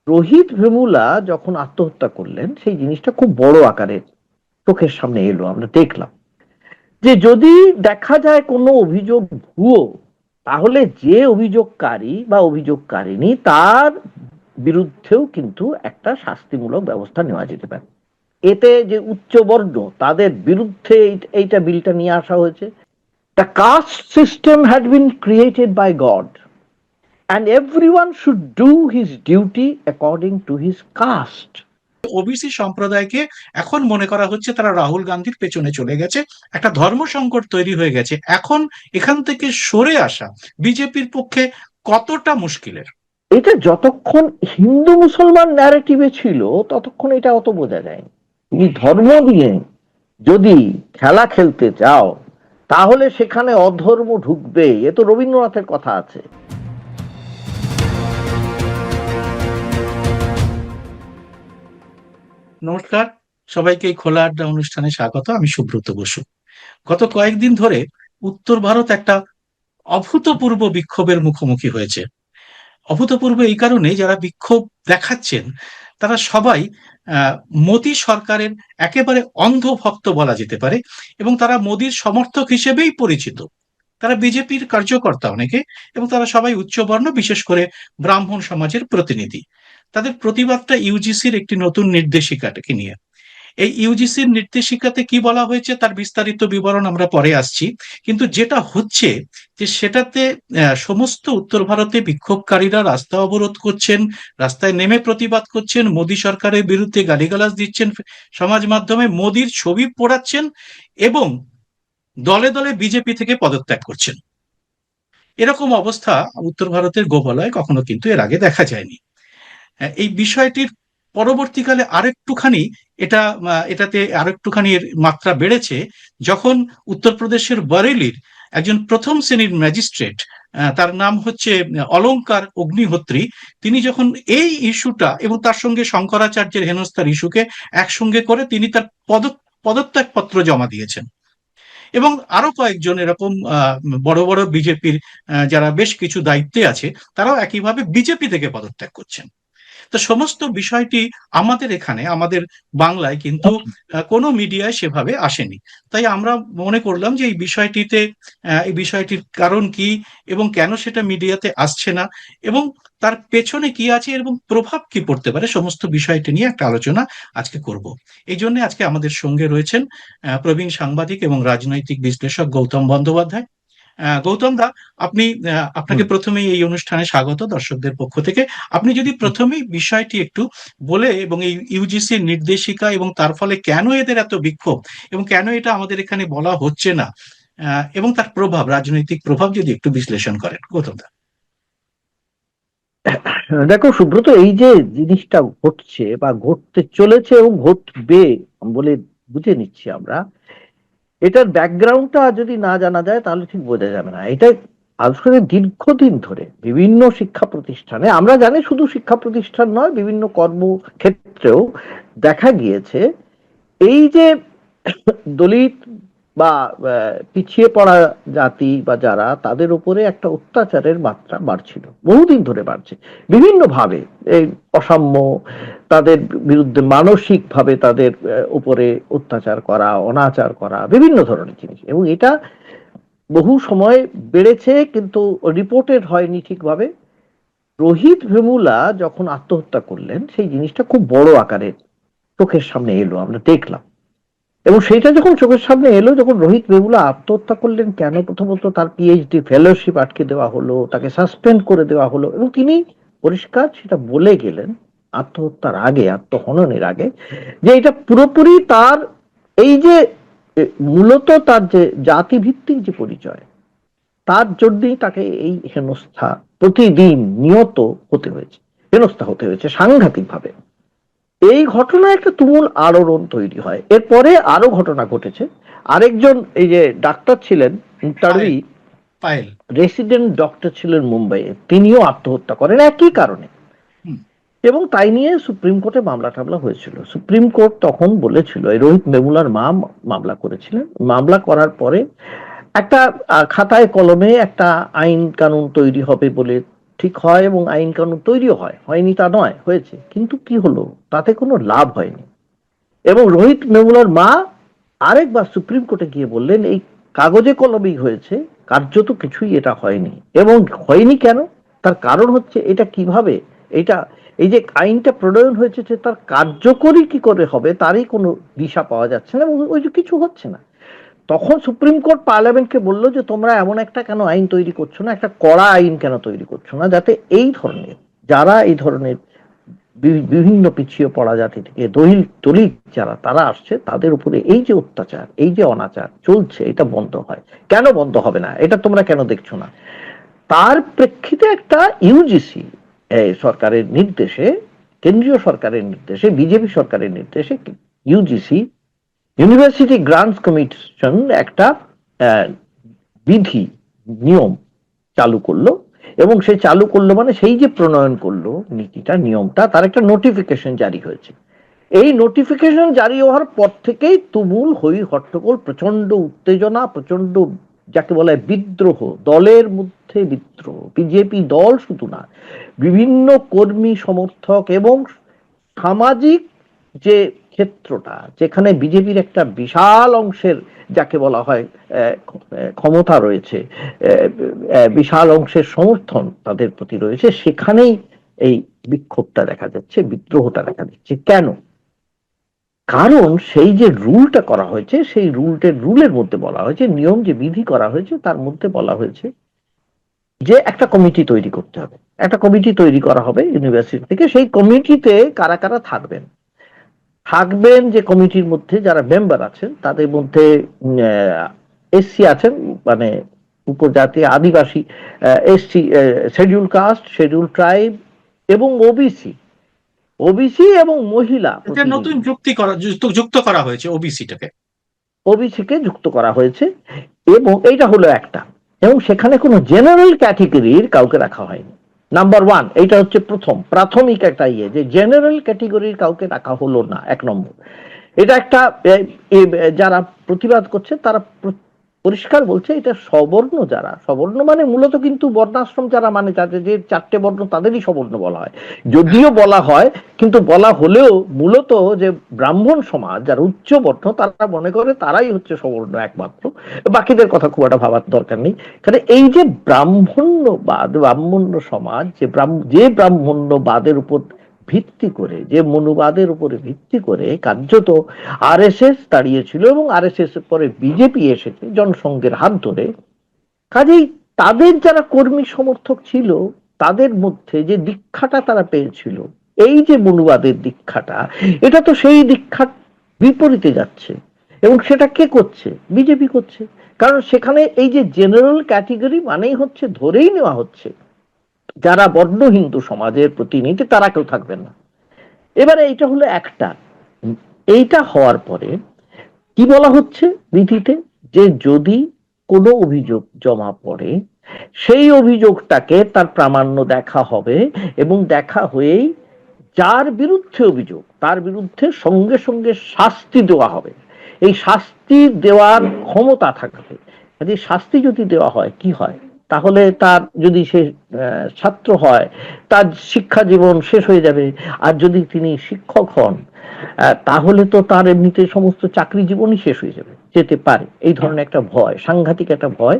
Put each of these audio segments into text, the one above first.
রোহিত ভেমুলা যখন আত্মহত্যা করলেন সেই জিনিসটা খুব বড় আকারে চোখের সামনে এলো, আমরা দেখলাম যে যদি দেখা যায় কোনো অভিযোগ ভুয়ো, তাহলে যে অভিযোগকারী বা অভিযোগকারিনী তার বিরুদ্ধেও কিন্তু একটা শাস্তিমূলক ব্যবস্থা নেওয়া যেতে পারে। এতে যে উচ্চবর্ণ তাদের বিরুদ্ধে এইটা বিলটা নিয়ে আসা হয়েছে। The caste system had been created by god and everyone should do his duty according to his caste. OBC সম্প্রদায়কে এখন মনে করা হচ্ছে তারা রাহুল গান্ধীর পেছনে চলে গেছে, একটা ধর্ম সংকট তৈরি হয়ে গেছে। এখন এখান থেকে সরে আসা বিজেপির পক্ষে কতটা মুশকিলের? এটা যতক্ষণ হিন্দু মুসলমান ন্যারেটিভে ছিল ততক্ষণ এটা অত বোঝা যায়নি। তুমি ধর্ম দিয়ে যদি খেলা খেলতে চাও তাহলে সেখানে অধর্ম ঢুকবে, এ তো রবীন্দ্রনাথের কথা আছে। নমস্কার, সবাইকে এই খোলা আড্ডা অনুষ্ঠানে স্বাগত। আমি সুব্রত বসু। গত কয়েকদিন ধরে উত্তর ভারত একটা অভূতপূর্ব বিক্ষোভের মুখোমুখি হয়েছে। অভূতপূর্ব এই কারণে, যারা বিক্ষোভ দেখাচ্ছেন তারা সবাই মোদী সরকারের একেবারে অন্ধভক্ত বলা যেতে পারে, এবং তারা মোদীর সমর্থক হিসেবেই পরিচিত। তারা বিজেপির কার্যকর্তা অনেকে, এবং তারা সবাই উচ্চবর্ণ, বিশেষ করে ব্রাহ্মণ সমাজের প্রতিনিধি। তাদের প্রতিবাদটা ইউজিসির একটি নতুন নির্দেশিকাকে নিয়ে। এই ইউজিসির নির্দেশিকাতে কি বলা হয়েছে তার বিস্তারিত বিবরণ আমরা পরে আসছি, কিন্তু যেটা হচ্ছে যে সেটাতে সমস্ত উত্তর ভারতে বিক্ষোভকারীরা রাস্তা অবরোধ করছেন, রাস্তায় নেমে প্রতিবাদ করছেন, মোদী সরকারের বিরুদ্ধে গালিগালাজ দিচ্ছেন, সমাজ মাধ্যমে মোদীর ছবি পোড়াচ্ছেন, এবং দলে দলে বিজেপি থেকে পদত্যাগ করছেন। এরকম অবস্থা উত্তর ভারতের গোপালয়ে কখনো কিন্তু এর আগে দেখা যায়নি। এই বিষয়টির পরবর্তীকালে আরেকটুখানি এটাতে আরেকটুখানি এর মাত্রা বেড়েছে, যখন উত্তরপ্রদেশের বরেলির একজন প্রথম শ্রেণীর ম্যাজিস্ট্রেট, তার নাম হচ্ছে অলঙ্কার অগ্নিহোত্রী, তিনি যখন এই ইস্যুটা এবং তার সঙ্গে শঙ্করাচার্যের হেনস্থার ইস্যুকে একসঙ্গে করে তিনি তার পদত্যাগ পত্র জমা দিয়েছেন। এবং আরো কয়েকজন এরকম বড় বড় বিজেপির যারা বেশ কিছু দায়িত্বে আছে, তারাও একইভাবে বিজেপি থেকে পদত্যাগ করছেন। তো সমস্ত বিষয়টি আমাদের এখানে, আমাদের বাংলায় কিন্তু কোনো মিডিয়ায় সেভাবে আসেনি। তাই আমরা মনে করলাম যে এই বিষয়টির কারণ কি, এবং কেন সেটা মিডিয়াতে আসছে না, এবং তার পেছনে কি আছে, এবং প্রভাব কি পড়তে পারে, সমস্ত বিষয়টি নিয়ে একটা আলোচনা আজকে করব। এই জন্য আজকে আমাদের সঙ্গে রয়েছেন প্রবীণ সাংবাদিক এবং রাজনৈতিক বিশ্লেষক গৌতম বন্দ্যোপাধ্যায়। গৌতম দা, আপনি আপনাকে প্রথমেই এই অনুষ্ঠানে স্বাগত দর্শকদের পক্ষ থেকে। আপনি যদি প্রথমেই বিষয়টি একটু বলে, এবং এই ইউজিসির নির্দেশিকা এবং তার ফলে কেন এদের এত বিক্ষোভ, এবং কেন এটা আমাদের এখানে বলা হচ্ছে না, এবং তার প্রভাব, রাজনৈতিক প্রভাব যদি একটু বিশ্লেষণ করেন গৌতম দা। দেখো সুব্রত, এই যে জিনিসটা ঘটছে বা ঘটতে চলেছে এবং ঘটবে বলে বুঝে নিচ্ছি আমরা, এটার ব্যাকগ্রাউন্ডটা যদি না জানা যায় তাহলে ঠিক বোঝা যাবে না। এটা আসলে দীর্ঘদিন ধরে বিভিন্ন শিক্ষা প্রতিষ্ঠানে, আমরা জানি শুধু শিক্ষা প্রতিষ্ঠান নয়, বিভিন্ন কর্মক্ষেত্রেও দেখা গিয়েছে এই যে দলিত বা পিছিয়ে পড়া জাতি বা যারা, তাদের উপরে একটা অত্যাচারের মাত্রা বাড়ছিল, বহুদিন ধরে বাড়ছে বিভিন্ন ভাবে। এই অসাম্য, তাদের বিরুদ্ধে মানসিক ভাবে তাদের উপরে অত্যাচার করা, অনাচার করা, বিভিন্ন ধরনের জিনিস, এবং এটা বহু সময় বেড়েছে কিন্তু রিপোর্টেড হয়নি ঠিকভাবে। রোহিত ভেমুলা যখন আত্মহত্যা করলেন সেই জিনিসটা খুব বড় আকারে চোখের সামনে এলো, আমরা দেখলাম। এবং সেইটা যখন চোখের সামনে এলো, যখন রোহিত ভেমুলা আত্মহত্যা করলেন, কেন, প্রথমত তার পিএইচডি ফেলোশিপ আটকে দেওয়া হলো, তাকে সাসপেন্ড করে দেওয়া হলো, এবং তিনি পরিষ্কার সেটা বলে গেলেন আত্মহত্যার আগে, আত্মহননের আগে, যে এটা পুরোপুরি তার এই যে মূলত তার যে জাতিভিত্তিক যে পরিচয়, তার জন্যই তাকে এই হেনস্থা প্রতিদিন নিয়ত হতে হয়েছে, হেনস্থা হতে হয়েছে সাংঘাতিক ভাবে। এই ঘটনায় একটা তুমুল আলোড়ন তৈরি হয়। এরপরে আরো ঘটনা ঘটেছে। আরেকজন এই যে ডাক্তার ছিলেন, তারই পায়েল, রেসিডেন্ট ডক্টর ছিলেন মুম্বাইয়ে, তিনিও আত্মহত্যা করেন একই কারণে। এবং তাই নিয়ে সুপ্রিম কোর্টে মামলা টামলা হয়েছিল। সুপ্রিম কোর্ট তখন বলেছিল, এই রোহিত ভেমুলার মা মামলা করেছিলেন, মামলা করার পরে একটা খাতায় কলমে একটা আইন কানুন তৈরি হবে বলে ঠিক হয় এবং আইন কানুন তৈরিও হয়, হয়নি তা নয়, হয়েছে, কিন্তু কি হলো, তাতে কোনো লাভ হয়নি। এবং রোহিত মেমুলার মা আরেকবার সুপ্রিম কোর্টে গিয়ে বললেন এই কাগজে কলমেই হয়েছে, কার্যত কিছুই এটা হয়নি। এবং হয়নি কেন, তার কারণ হচ্ছে এটা কিভাবে, এটা এই যে আইনটা প্রণয়ন হয়েছে তার কার্যকরী কি করে হবে তারই কোনো দিশা পাওয়া যাচ্ছে না, এবং ওই যে কিছু হচ্ছে না। তখন সুপ্রিম কোর্ট পার্লামেন্টকে বললো যে তোমরা এমন একটা কেন আইন তৈরি করছো না, একটা কড়া আইন কেন তৈরি করছো না, যাতে এই ধরনের যারা এই ধরনের বিভিন্ন পিছিয়ে পড়া জাতি থেকে দলিত যারা তারা আসছে তাদের উপরে এই যে অত্যাচার, এই যে অনাচার চলছে, এটা বন্ধ হয়। কেন বন্ধ হবে না, এটা তোমরা কেন দেখছো না? তার প্রেক্ষিতে একটা ইউজিসি সরকারের নির্দেশে, কেন্দ্রীয় সরকারের নির্দেশে, বিজেপি সরকারের নির্দেশে ইউজিসি, ইউনিভার্সিটি গ্রান্টস কমিশন একটা বিধি, নিয়ম চালু করলো। এবং সে চালু করলো মানে সেই যে প্রণয়ন করলো নীতিটা, নিয়মটা, তার একটা নোটিফিকেশন জারি হয়েছে। এই নোটিফিকেশন জারি হওয়ার পর থেকেই তুমুল হই হট্টগোল, প্রচন্ড উত্তেজনা, প্রচন্ড যাকে বলে বিদ্রোহ, দলের মধ্যে বিদ্রোহ। বিজেপি দল শুধু না, বিভিন্ন কর্মী সমর্থক এবং সামাজিক যে ক্ষেত্রটা, যেখানে বিজেপির একটা বিশাল অংশের যাকে বলা হয় ক্ষমতা রয়েছে, বিশাল অংশের সমর্থন তাদের প্রতি রয়েছে, সেখানেই এই বিক্ষোভটা দেখা যাচ্ছে, বিদ্রোহটা দেখা দিচ্ছে। কেন? কারণ সেই যে রুলটা করা হয়েছে, সেই রুলের মধ্যে বলা হয়েছে, নিয়ম যে বিধি করা হয়েছে তার মধ্যে বলা হয়েছে যে একটা কমিটি তৈরি করতে হবে, একটা কমিটি তৈরি করা হবে ইউনিভার্সিটি থেকে। সেই কমিটিতে কারা কারা থাকবেন, থাকবেন যে কমিটির মধ্যে যারা মেম্বার আছেন তাদের মধ্যে এসসি আছেন, মানে উপজাতি, আদিবাসী, SC, scheduled caste, scheduled tribe, এবং ওবিসি, ওবিসি এবং মহিলা এটা নতুন প্রতিনিধি, যুক্ত করা হয়েছে ওবিসিটাকে। ওবিসি কে যুক্ত করা হয়েছে। এবং এইটা হলো একটা, এবং সেখানে কোনো জেনারেল ক্যাটেগরির কাউকে রাখা হয়নি। নাম্বার ওয়ান, এইটা হচ্ছে প্রথম প্রাথমিক একটা ইয়ে, যে জেনারেল ক্যাটেগরির কাউকে রাখা হলো না, এক নম্বর। এটা একটা যারা প্রতিবাদ করছে তারা পরিষ্কার বলছে এটা সবর্ণ, যারা সবর্ণ মানে মূলত কিন্তু বর্ণাশ্রম যারা, মানে যাদের যে চারটে বর্ণ তাদেরই সবর্ণ বলা হয়, যদিও বলা হয়, কিন্তু বলা হলেও মূলত যে ব্রাহ্মণ সমাজ যারা উচ্চ বর্ণ তারা মনে করে তারাই হচ্ছে সবর্ণ একমাত্র, বাকিদের কথা খুব একটা ভাবার দরকার নেই। কারণ এই যে ব্রাহ্মণ্যবাদ, ব্রাহ্মণ্য সমাজ, যে ব্রাহ্মণ্যবাদের উপর ভিত্তি করে, যে মনুবাদের উপরে ভিত্তি করে কার্যত আরএসএস দাঁড়িয়েছিল, এবং আরএসএস এর পরে বিজেপি এসেছে জনসংঘের হাত ধরে। কাজেই তাদের যারা কর্মী সমর্থক ছিল, তাদের মধ্যে যে দীক্ষাটা তারা পেয়েছিল, এই যে মনুবাদের দীক্ষাটা, এটা তো সেই দীক্ষার বিপরীতে যাচ্ছে। এবং সেটা কে করছে? বিজেপি করছে। কারণ সেখানে এই যে জেনারেল ক্যাটেগরি মানেই হচ্ছে, ধরেই নেওয়া হচ্ছে যারা বর্ণ হিন্দু সমাজের প্রতিনিধি তারা কেউ থাকবেন না। এবারে এইটা হলো একটা। এইটা হওয়ার পরে কি বলা হচ্ছে বিধিতে, যে যদি কোনো অভিযোগ জমা পড়ে, সেই অভিযোগটাকে তার প্রামাণ্য দেখা হবে, এবং দেখা হয়েই যার বিরুদ্ধে অভিযোগ তার বিরুদ্ধে সঙ্গে সঙ্গে শাস্তি দেওয়া হবে। এই শাস্তি দেওয়ার ক্ষমতা থাকবে। কাজে শাস্তি যদি দেওয়া হয়, কি হয়, তাহলে তার যদি সে ছাত্র হয়, তার শিক্ষা জীবন শেষ হয়ে যাবে। আর যদি তিনি শিক্ষক হন, তাহলে তো তার এমনিতে সমস্ত চাকরি জীবনই শেষ হয়ে যাবে, যেতে পারে। এই ধরনের একটা ভয়, সাংঘাতিক একটা ভয়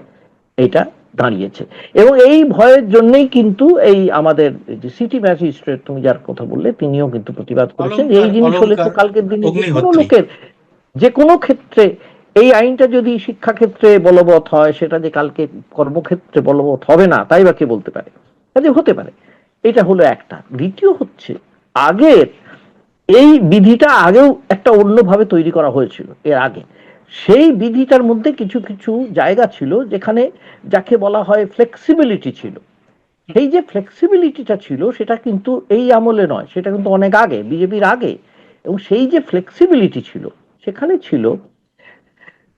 এটা দাঁড়িয়েছে। এবং এই ভয়ের জন্যই কিন্তু এই আমাদের যে সিটি ম্যাজিস্ট্রেট, তুমি যার কথা বললে, তিনিও কিন্তু প্রতিবাদ করেছেন যে এই জিনিস হলে তো কালকের দিনে যে কোনো অগ্নিহোত্রী। লোকের, যে কোনো ক্ষেত্রে, এই আইনটা যদি শিক্ষাক্ষেত্রে বলবৎ হয়, সেটা যে কালকে কর্মক্ষেত্রে বলবৎ হবে না তাই বা কে বলতে পারে? কাজে হতে পারে। এটা হলো একটা। দ্বিতীয় হচ্ছে, আগের এই বিধিটা আগেও একটা অন্যভাবে তৈরি করা হয়েছিল এর আগে। সেই বিধিটার মধ্যে কিছু কিছু জায়গা ছিল যেখানে যাকে বলা হয় ফ্লেক্সিবিলিটি ছিল। সেই যে ফ্লেক্সিবিলিটিটা ছিল সেটা কিন্তু এই আমলে নয়, সেটা কিন্তু অনেক আগে, বিজেপির আগে। এবং সেই যে ফ্লেক্সিবিলিটি ছিল, সেখানে ছিল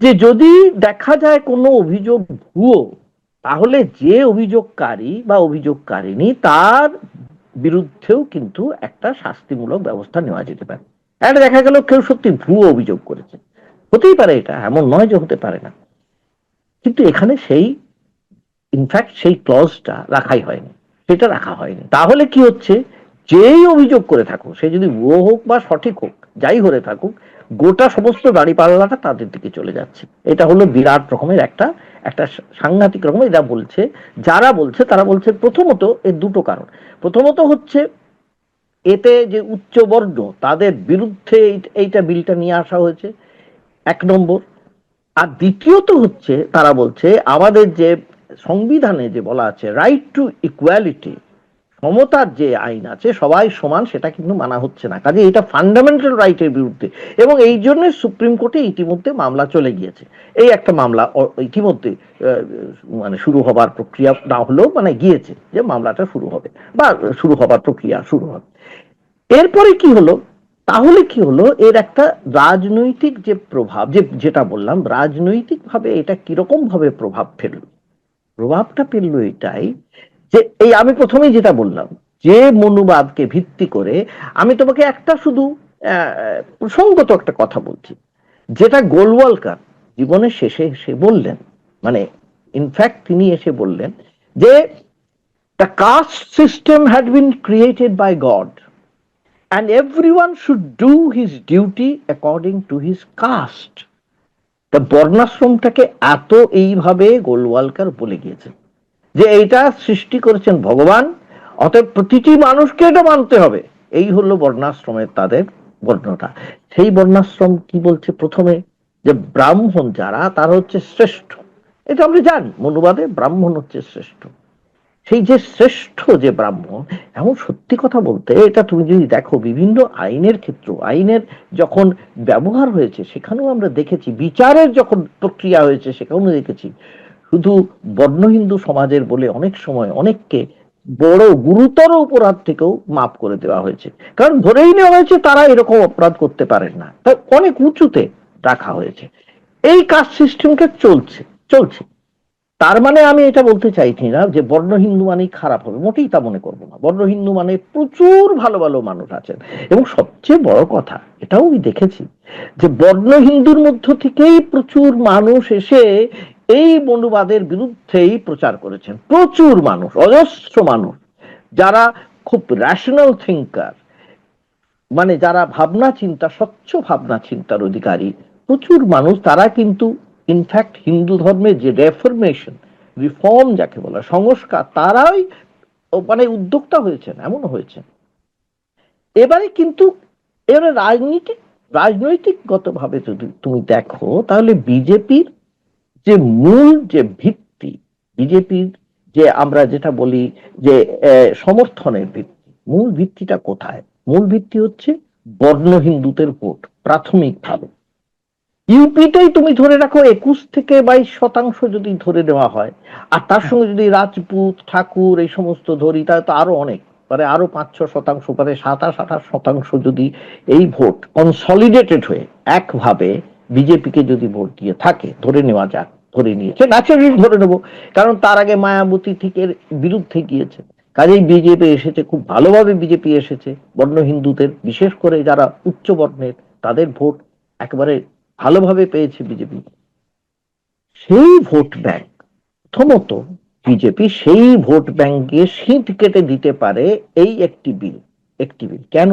যে যদি দেখা যায় কোনো অভিযোগ ভুয়ো, তাহলে যে অভিযোগকারী বা অভিযোগকারিনী তার বিরুদ্ধেও কিন্তু একটা শাস্তিমূলক ব্যবস্থা নেওয়া যেতে পারে। এটা দেখা গেল কেউ সত্যি ভুয়ো অভিযোগ করেছে, হতেই পারে, এটা এমন নয় যে হতে পারে না, কিন্তু এখানে সেই ইনফ্যাক্ট সেই ক্লজটা রাখাই হয়নি, সেটা রাখা হয়নি। তাহলে কি হচ্ছে, যেই অভিযোগ করে থাকুক, সে যদি ভুয়ো হোক বা সঠিক হোক, যাই করে থাকুক, গোটা সমস্ত দাঁড়িপাল্লাটা তাদের দিকে চলে যাচ্ছে। এটা হলো বিরাট রকমের একটা একটা সাংঘাতিক রকমের। এরা বলছে, যারা বলছে তারা বলছে প্রথমত এর দুটো কারণ। প্রথমত হচ্ছে এতে যে উচ্চ বর্ণ তাদের বিরুদ্ধে এইটা বিলটা নিয়ে আসা হয়েছে, এক নম্বর। আর দ্বিতীয়ত হচ্ছে তারা বলছে আমাদের যে সংবিধানে যে বলা আছে রাইট টু ইকুয়ালিটি, সমতার যে আইন আছে, সবাই সমান, সেটা কিন্তু মানা হচ্ছে না। কাজে এটা ফান্ডামেন্টাল রাইটের বিরুদ্ধে, এবং এই জন্য সুপ্রিম কোর্টে ইতিমধ্যে মামলা চলে গিয়েছে। এই একটা মামলা ইতিমধ্যে মানে শুরু হবার প্রক্রিয়া না হলেও মানে গিয়েছে, যে মামলাটা শুরু হবে বা শুরু হবার প্রক্রিয়া শুরু হবে। এরপরে কি হলো, তাহলে কি হলো, এর একটা রাজনৈতিক যে প্রভাব, যেটা বললাম রাজনৈতিক ভাবে এটা কিরকম ভাবে প্রভাব ফেললো। প্রভাবটা ফেললো এটাই যে, এই আমি প্রথমেই যেটা বললাম, যে মনুবাদকে ভিত্তি করে, আমি তোমাকে একটা শুধু প্রসঙ্গত একটা কথা বলছি, যেটা গোলওয়ালকার জীবনের শেষে এসে বললেন, মানে ইনফ্যাক্ট তিনি এসে বললেন যে the caste system had been created by god and everyone should do his duty according to his caste. তা বর্ণাশ্রমটাকে এত এইভাবে গোলওয়ালকার বলে গিয়েছেন যে এইটা সৃষ্টি করেছেন ভগবান, অতএব প্রতিটি মানুষকে এটা মানতে হবে। এই হলো বর্ণাশ্রমের তাদের বর্ণটা। সেই বর্ণাশ্রম কি বলছে প্রথমে, যে ব্রাহ্মণ যারা তারা হচ্ছে শ্রেষ্ঠ। এটা আমরা জানি, মনুবাদে ব্রাহ্মণ হচ্ছে শ্রেষ্ঠ। সেই যে শ্রেষ্ঠ যে ব্রাহ্মণ, এমন সত্যি কথা বলতে এটা তুমি যদি দেখো বিভিন্ন আইনের ক্ষেত্র, আইনের যখন ব্যবহার হয়েছে সেখানেও আমরা দেখেছি, বিচারের যখন প্রক্রিয়া হয়েছে সেখানেও দেখেছি, শুধু বর্ণ হিন্দু সমাজের বলে অনেক সময় অনেককে বড় গুরুতর অপরাধ থেকেও মাফ করে দেওয়া হয়েছে, কারণ ধরেই নেওয়া হয়েছে তারা এরকম অপরাধ করতে পারেন না, তাই অনেক উঁচুতে রাখা হয়েছে। এই কাস্ট সিস্টেমটা চলছে চলছে। তার মানে আমি এটা বলতে চাইছি না যে বর্ণ হিন্দু মানেই খারাপ হবে, মোটেই তা মনে করবো না। বর্ণ হিন্দু মানে প্রচুর ভালো ভালো মানুষ আছেন, এবং সবচেয়ে বড় কথা এটাও আমি দেখেছি যে বর্ণ হিন্দুর মধ্য থেকেই প্রচুর মানুষ এসে এই মনুবাদের বিরুদ্ধেই প্রচার করেছেন। প্রচুর মানুষ, অজস্র মানুষ, যারা খুব রেশনাল থিঙ্কার, মানে যারা ভাবনা চিন্তা, স্বচ্ছ ভাবনা চিন্তার অধিকারী প্রচুর মানুষ, তারা কিন্তু ইনফ্যাক্ট হিন্দু ধর্মের যে রেফরমেশন, রিফর্ম যাকে বলা, সংস্কার, তারাই মানে উদ্যোক্তা হয়েছেন, এমনও হয়েছে। এবারে কিন্তু এবারে রাজনৈতিকগত ভাবে যদি তুমি দেখো, তাহলে বিজেপির যে মূল যে ভিত্তি, বিজেপির যে আমরা যেটা বলি যে সমর্থনের ভিত্তি, মূল ভিত্তিটা কোথায়? মূল ভিত্তি হচ্ছে বর্ণ হিন্দুদের ভোট প্রাথমিকভাবে। ইউপিতেই তুমি ধরে রাখো 21 থেকে 22% যদি ধরে নেওয়া হয়, আর তার সঙ্গে যদি রাজপুত ঠাকুর এই সমস্ত ধরি, তাহলে তো আরো অনেক, মানে আরো 5-6%, মানে 27-28% যদি এই ভোট কনসলিডেটেড হয়ে একভাবে বিজেপিকে যদি ভোট দিয়ে থাকে, ধরে নেওয়া যাক, ধরে নিয়েছে, ন্যাচারালি ধরে নেব, কারণ তার আগে মায়াবতী ঠিক এর বিরুদ্ধে গিয়েছে। কাজেই বিজেপি এসেছে, খুব ভালোভাবে বিজেপি এসেছে, বর্ণ হিন্দুদের বিশেষ করে যারা উচ্চ বর্ণের তাদের ভোট একেবারে ভালোভাবে পেয়েছে বিজেপি। সেই ভোট ব্যাংক, প্রথমত বিজেপি সেই ভোট ব্যাংকে শীত কেটে দিতে পারে এই একটি বিল কেন?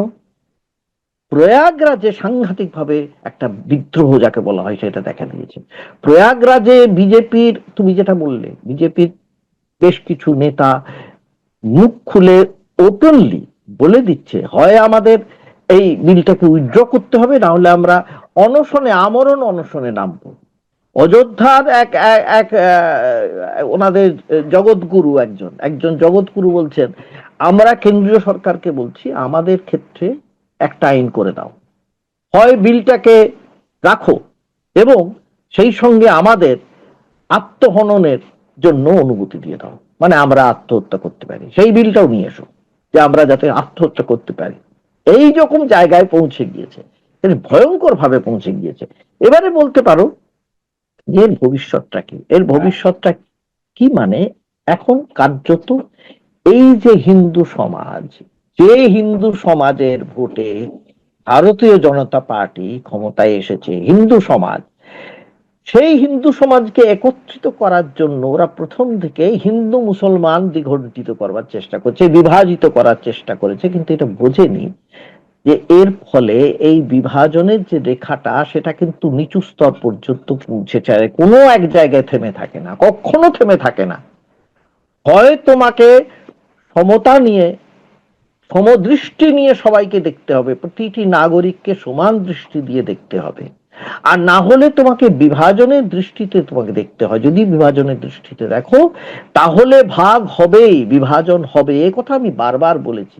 প্রয়াগরাজে সাংঘাতিক ভাবে একটা বিদ্রোহ যাকে বলা হয় সেটা দেখা দিয়েছে। প্রয়াগরাজে বিজেপির, তুমি যেটা বললে, বিজেপির বেশ কিছু নেতা মুখ খুলে ওপেনলি বলে দিচ্ছে, হয় আমাদের এই বিলটাকে উইথড্র করতে হবে, না হলে আমরা অনশনে, আমরণ অনশনে নামবো। অযোধ্যার এক এক ওনাদের জগৎগুরু, একজন জগৎগুরু বলছেন, আমরা কেন্দ্রীয় সরকারকে বলছি আমাদের ক্ষেত্রে একটা আইন করে দাও, হয় বিলটাকে রাখো এবং সেই সঙ্গে আমাদের আত্মহননের জন্য অনুমতি দিয়ে দাও, মানে আমরা আত্মহত্যা করতে পারি, সেই বিলটাও নিয়ে এসো যে আমরা যাতে আত্মহত্যা করতে পারি। এই রকম জায়গায় পৌঁছে গিয়েছে, ভয়ঙ্কর ভাবে পৌঁছে গিয়েছে। এবারে বলতে পারো এর ভবিষ্যৎটা কি? এর ভবিষ্যৎটা কি মানে এখন কার্যত এই যে হিন্দু সমাজ, যে হিন্দু সমাজের ভোটে ভারতীয় জনতা পার্টি ক্ষমতায় এসেছে, হিন্দু সমাজ, সেই হিন্দু সমাজকে একত্রিত করার জন্য ওরা প্রথম থেকে হিন্দু মুসলমান দ্বিখণ্ডিত করবার চেষ্টা করছে, বিভাজিত করার চেষ্টা করেছে, কিন্তু এটা বোঝেনি যে এর ফলে এই বিভাজনের যে রেখাটা সেটা কিন্তু নিচু স্তর পর্যন্ত পৌঁছে যায়, কোনো এক জায়গায় থেমে থাকে না, কখনো থেমে থাকে না। হয় তোমাকে সমতা নিয়ে, সমদৃষ্টি নিয়ে সবাইকে দেখতে হবে, প্রতিটি নাগরিককে সমান দৃষ্টি দিয়ে দেখতে হবে, আর না হলে তোমাকে বিভাজনের দৃষ্টিতে তোমাকে দেখতে হয়। যদি বিভাজনের দৃষ্টিতে দেখো তাহলে ভাগ হবেই, বিভাজন হবে। এ কথা আমি বারবার বলেছি।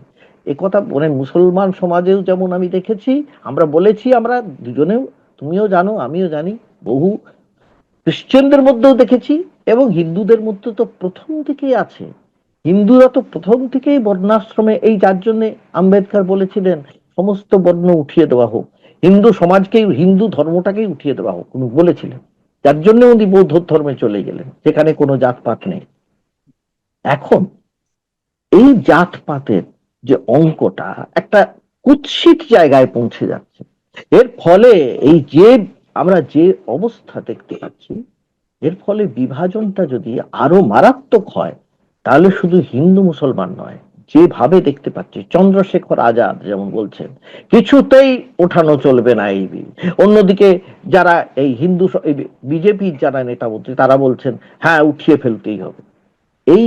এ কথা মানে মুসলমান সমাজেও যেমন আমি দেখেছি, আমরা বলেছি, আমরা দুজনেও, তুমিও জানো আমিও জানি, বহু খ্রিস্টানদের মধ্যেও দেখেছি, এবং হিন্দুদের মধ্যে তো প্রথম থেকেই আছে। হিন্দুরা তো প্রথম থেকেই বর্ণাশ্রমে, এই যার জন্য আম্বেদকর বলেছিলেন সমস্ত বর্ণ উঠিয়ে দেওয়া হোক, হিন্দু সমাজকেই, হিন্দু ধর্মটাকেই উঠিয়ে দেওয়া হোক উনি বলেছিলেন। যার জন্য উনি বৌদ্ধ ধর্মে চলে গেলেন, যেখানে কোনো জাতপাত নেই। এখন এই জাতপাতের যে অঙ্কটা একটা কুৎসিত জায়গায় পৌঁছে যাচ্ছে, এর ফলে এই যে আমরা যে অবস্থা দেখতে পাচ্ছি, এর ফলে বিভাজনটা যদি আরো মারাত্মক হয়, তাহলে শুধু হিন্দু মুসলমান নয়, যেভাবে দেখতে পাচ্ছি চন্দ্রশেখর আজাদ যেমন বলছেন কিছুতেই ওঠানো চলবে না এই বিল, অন্যদিকে যারা এই বিজেপির যারা নেতা মন্ত্রী তারা বলছেন হ্যাঁ উঠিয়ে ফেলতেই হবে। এই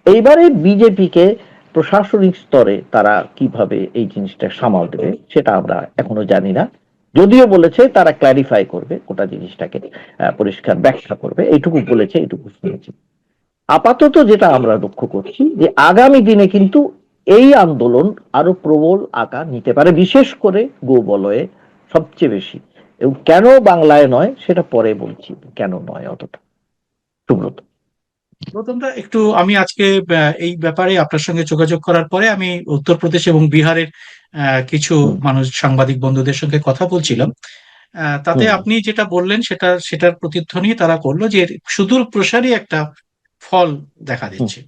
এইবারে বিজেপিকে প্রশাসনিক স্তরে তারা কিভাবে এই জিনিসটা সামাল দেবে সেটা আমরা এখনো জানি না, যদিও বলেছে তারা ক্ল্যারিফাই করবে, গোটা জিনিসটাকে পরিষ্কার ব্যাখ্যা করবে, এইটুকু বলেছে, এইটুকু শুনেছি। আপাতত যেটা আমরা লক্ষ্য করছি যে আগামী দিনে কিন্তু এই আন্দোলন আরো প্রবল আকার নিতে পারে, বিশেষ করে গোবলয়ে সবচেয়ে বেশি। এবং কেন বাংলায় নয় সেটা পরে বলছি, কেন নয় অতটা। সুব্রত। প্রথমটা একটু আমি আজকে এই ব্যাপারে আপনার সঙ্গে যোগাযোগ করার পরে আমি উত্তরপ্রদেশ এবং বিহারের কিছু হুম মানুষ, সাংবাদিক বন্ধুদের সঙ্গে কথা বলছিলাম। তাতে হুম আপনি যেটা বললেন সেটার প্রতিধ্বনি তারা করলো যে সুদূর প্রসারী একটা ফল দেখা হুম দিচ্ছে।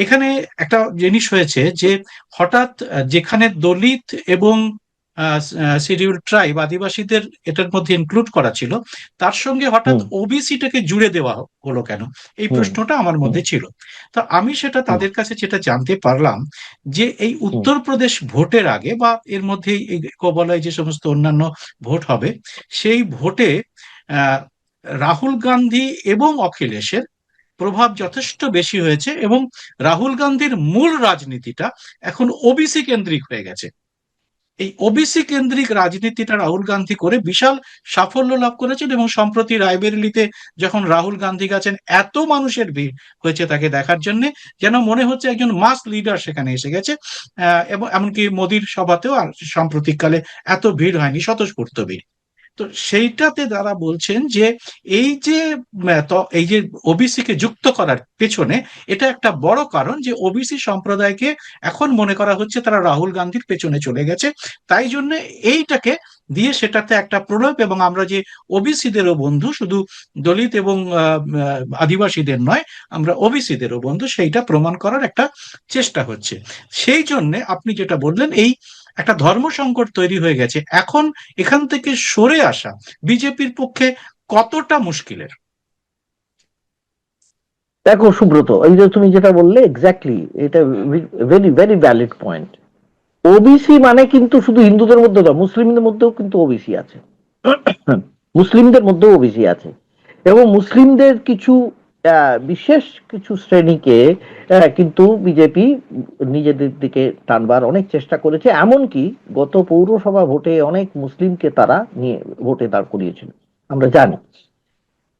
এখানে একটা জিনিস হয়েছে যে হঠাৎ যেখানে দলিত এবং শিডিউল ট্রাইব আদিবাসীদের এটার মধ্যে ইনক্লুড করা ছিল, তার সঙ্গে হঠাৎ হুম ওবিসিটাকে জুড়ে দেওয়া হলো কেন, এই হুম প্রশ্নটা আমার হুম মধ্যে ছিল। তো আমি সেটা হুম তাদের কাছে যেটা জানতে পারলাম যে এই হুম উত্তরপ্রদেশ ভোটের আগে বা এর মধ্যে এই বলা যে সমস্ত অন্যান্য ভোট হবে, সেই ভোটে আহ রাহুল গান্ধী এবং অখিলেশের প্রভাব যথেষ্ট বেশি হয়েছে, এবং রাহুল গান্ধীর মূল রাজনীতিটা এখন ওবিসি কেন্দ্রিক হয়ে গেছে। এই ওবিসি কেন্দ্রিক রাজনীতিটা রাহুল গান্ধী করে বিশাল সাফল্য লাভ করেছেন, এবং সম্প্রতি রায়বেরেলিতে যখন রাহুল গান্ধী গেছেন এত মানুষের ভিড় হয়েছে তাকে দেখার জন্য, যেন মনে হচ্ছে একজন মাস লিডার সেখানে এসে গেছে। এবং এমনকি মোদির সভাতেও আর সাম্প্রতিককালে এত ভিড় হয়নি, স্বতঃস্ফূর্ত ভিড়। তো সেইটাতে তারা বলছেন যে এই যে এই যে ওবিসি কে যুক্ত করার পেছনে এটা একটা বড় কারণ, যে ওবিসি সম্প্রদায়কে এখন মনে করা হচ্ছে তারা রাহুল গান্ধীর পেছনে চলে গেছে, তাই জন্য এইটাকে দিয়ে সেটাতে একটা প্রলোভ, এবং আমরা যে ওবিসিদেরও বন্ধু, শুধু দলিত এবং আদিবাসীদের নয়, আমরা ওবিসিদেরও বন্ধু, সেইটা প্রমাণ করার একটা চেষ্টা হচ্ছে। সেই জন্য আপনি যেটা বললেন, এই একটা ধর্ম সংকট তৈরি হয়ে গেছে এখন, এখান থেকে সরে আসা বিজেপির পক্ষে কতটা মুশকিলের? দেখো সুব্রত, এই যে তুমি যেটা বললে এক্স্যাক্টলি, এটা very very valid point. OBC মানে কিন্তু শুধু হিন্দুদের মধ্যে নয়, মুসলিমদের মধ্যেও কিন্তু ওবিসি আছে। মুসলিমদের মধ্যেও ওবিসি আছে, এবং মুসলিমদের কিছু বিশেষ কিছু শ্রেণীকে কিন্তু বিজেপি নিজেদের দিকে টানবার অনেক চেষ্টা করেছে, এমনকি গত পৌরসভা ভোটে অনেক মুসলিমকে তারা নিয়ে ভোটে দাঁড় করিয়েছিল, আমরা জানি।